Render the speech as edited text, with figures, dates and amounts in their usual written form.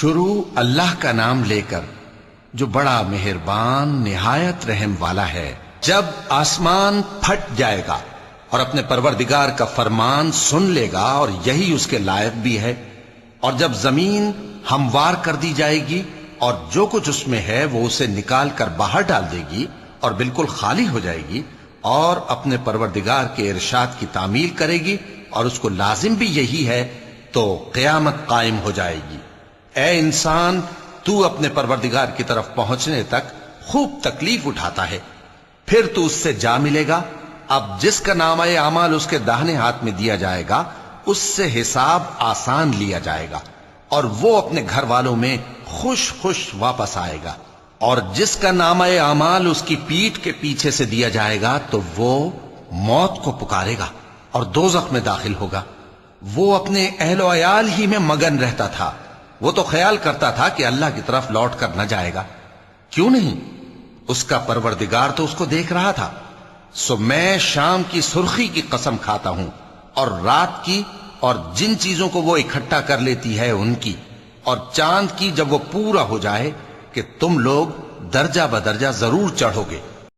شروع اللہ کا نام لے کر جو بڑا مہربان نہایت رحم والا ہے۔ جب آسمان پھٹ جائے گا اور اپنے پروردگار کا فرمان سن لے گا اور یہی اس کے لائق بھی ہے، اور جب زمین ہموار کر دی جائے گی اور جو کچھ اس میں ہے وہ اسے نکال کر باہر ڈال دے گی اور بالکل خالی ہو جائے گی اور اپنے پروردگار کے ارشاد کی تعمیل کرے گی اور اس کو لازم بھی یہی ہے، تو قیامت قائم ہو جائے گی۔ اے انسان، تو اپنے پروردگار کی طرف پہنچنے تک خوب تکلیف اٹھاتا ہے، پھر تو اس سے جا ملے گا۔ اب جس کا نامہ اعمال اس کے داہنے ہاتھ میں دیا جائے گا اس سے حساب آسان لیا جائے گا اور وہ اپنے گھر والوں میں خوش خوش واپس آئے گا، اور جس کا نامہ اعمال اس کی پیٹھ کے پیچھے سے دیا جائے گا تو وہ موت کو پکارے گا اور دوزخ میں داخل ہوگا۔ وہ اپنے اہل و عیال ہی میں مگن رہتا تھا، وہ تو خیال کرتا تھا کہ اللہ کی طرف لوٹ کر نہ جائے گا، کیوں نہیں؟ اس کا پروردگار تو اس کو دیکھ رہا تھا۔ سو میں شام کی سرخی کی قسم کھاتا ہوں اور رات کی اور جن چیزوں کو وہ اکٹھا کر لیتی ہے ان کی، اور چاند کی جب وہ پورا ہو جائے کہ تم لوگ درجہ بدرجہ ضرور چڑھو گے۔